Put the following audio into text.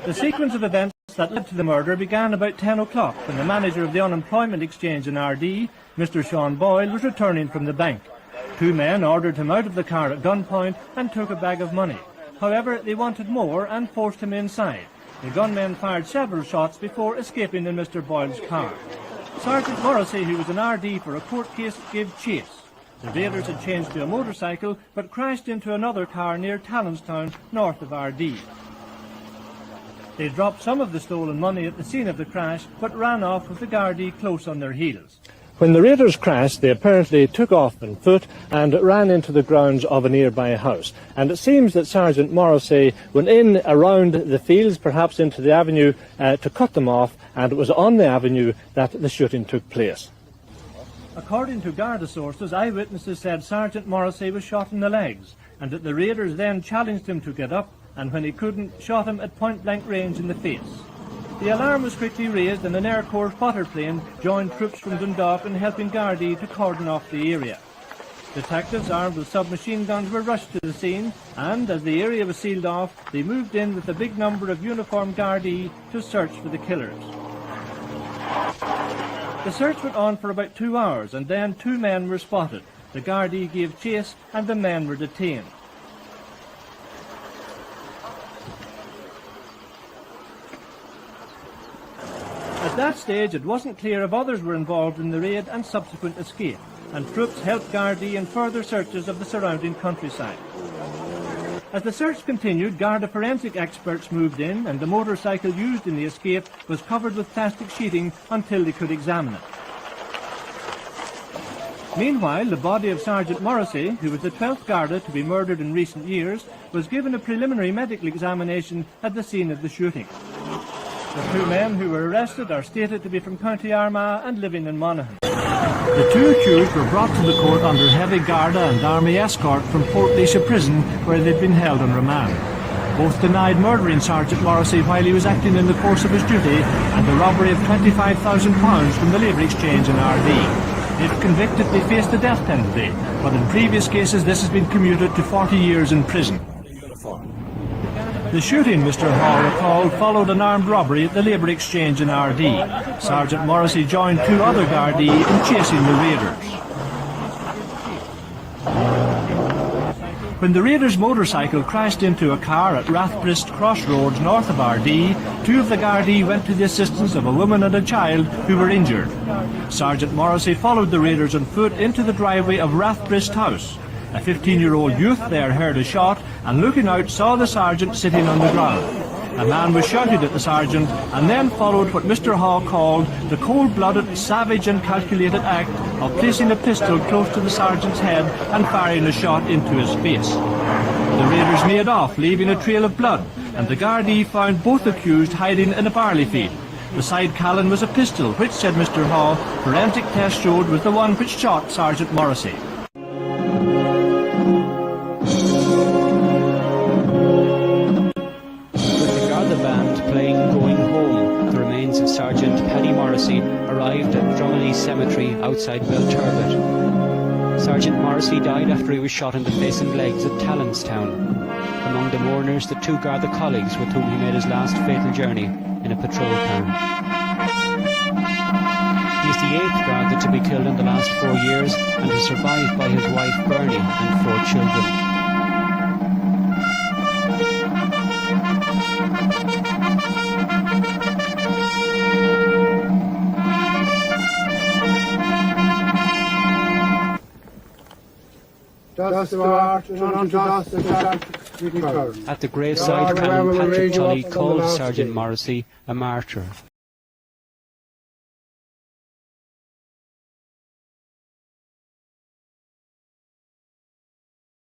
The sequence of events that led to the murder began about 10 o'clock when the manager of the unemployment exchange in Ardee, Mr. Sean Boyle, was returning from the bank. Two men ordered him out of the car at gunpoint and took a bag of money. However, they wanted more and forced him inside. The gunmen fired several shots before escaping in Mr. Boyle's car. Sergeant Morrissey, who was in Ardee for a court case, gave chase. The raiders had changed to a motorcycle but crashed into another car near Talonstown, north of Ardee. They dropped some of the stolen money at the scene of the crash but ran off with the Gardaí close on their heels. When the raiders crashed, they apparently took off on foot and ran into the grounds of a nearby house. And it seems that Sergeant Morrissey went in around the fields, perhaps into the avenue, to cut them off, and it was on the avenue that the shooting took place. According to Garda sources, eyewitnesses said Sergeant Morrissey was shot in the legs, and that the raiders then challenged him to get up, and when he couldn't, shot him at point-blank range in the face. The alarm was quickly raised and an Air Corps spotter plane joined troops from Dundalk in helping Gardaí to cordon off the area. Detectives armed with submachine guns were rushed to the scene, and as the area was sealed off, they moved in with a big number of uniformed Gardaí to search for the killers. The search went on for about 2 hours, and then two men were spotted. The Gardaí gave chase and the men were detained. At that stage, it wasn't clear if others were involved in the raid and subsequent escape, and troops helped Gardaí in further searches of the surrounding countryside. As the search continued, Garda forensic experts moved in, and the motorcycle used in the escape was covered with plastic sheeting until they could examine it. Meanwhile, the body of Sergeant Morrissey, who was the 12th Garda to be murdered in recent years, was given a preliminary medical examination at the scene of the shooting. The two men who were arrested are stated to be from County Armagh and living in Monaghan. The two accused were brought to the court under heavy Garda and Army escort from Portlaoise prison, where they'd been held on remand. Both denied murdering Sergeant Morrissey while he was acting in the course of his duty and the robbery of £25,000 from the labour exchange in Ardee. If convicted, they face the death penalty, but in previous cases this has been commuted to 40 years in prison. The shooting, Mr. Hall recalled, followed an armed robbery at the labour exchange in Ardee. Sergeant Morrissey joined two other Gardaí in chasing the raiders. When the raiders' motorcycle crashed into a car at Rathbrist Crossroads north of Ardee, two of the Gardaí went to the assistance of a woman and a child who were injured. Sergeant Morrissey followed the raiders on foot into the driveway of Rathbrist House. A 15-year-old youth there heard a shot and looking out saw the sergeant sitting on the ground. A man was shouted at the sergeant and then followed what Mr. Hall called the cold-blooded, savage and calculated act of placing a pistol close to the sergeant's head and firing a shot into his face. The raiders made off, leaving a trail of blood, and the Gardaí found both accused hiding in a barley field. Beside Callan was a pistol, which, said Mr. Hall, forensic tests showed was the one which shot Sergeant Morrissey. Sergeant Paddy Morrissey arrived at Dromany Cemetery outside Belturbet. Sergeant Morrissey died after he was shot in the face and legs at Talonstown. Among the mourners, the two Garda colleagues with whom he made his last fatal journey in a patrol car. He is the 8th Garda to be killed in the last 4 years and is survived by his wife Bernie and 4 children. At the graveside, Garda Patrick J called Sergeant Morrissey a martyr.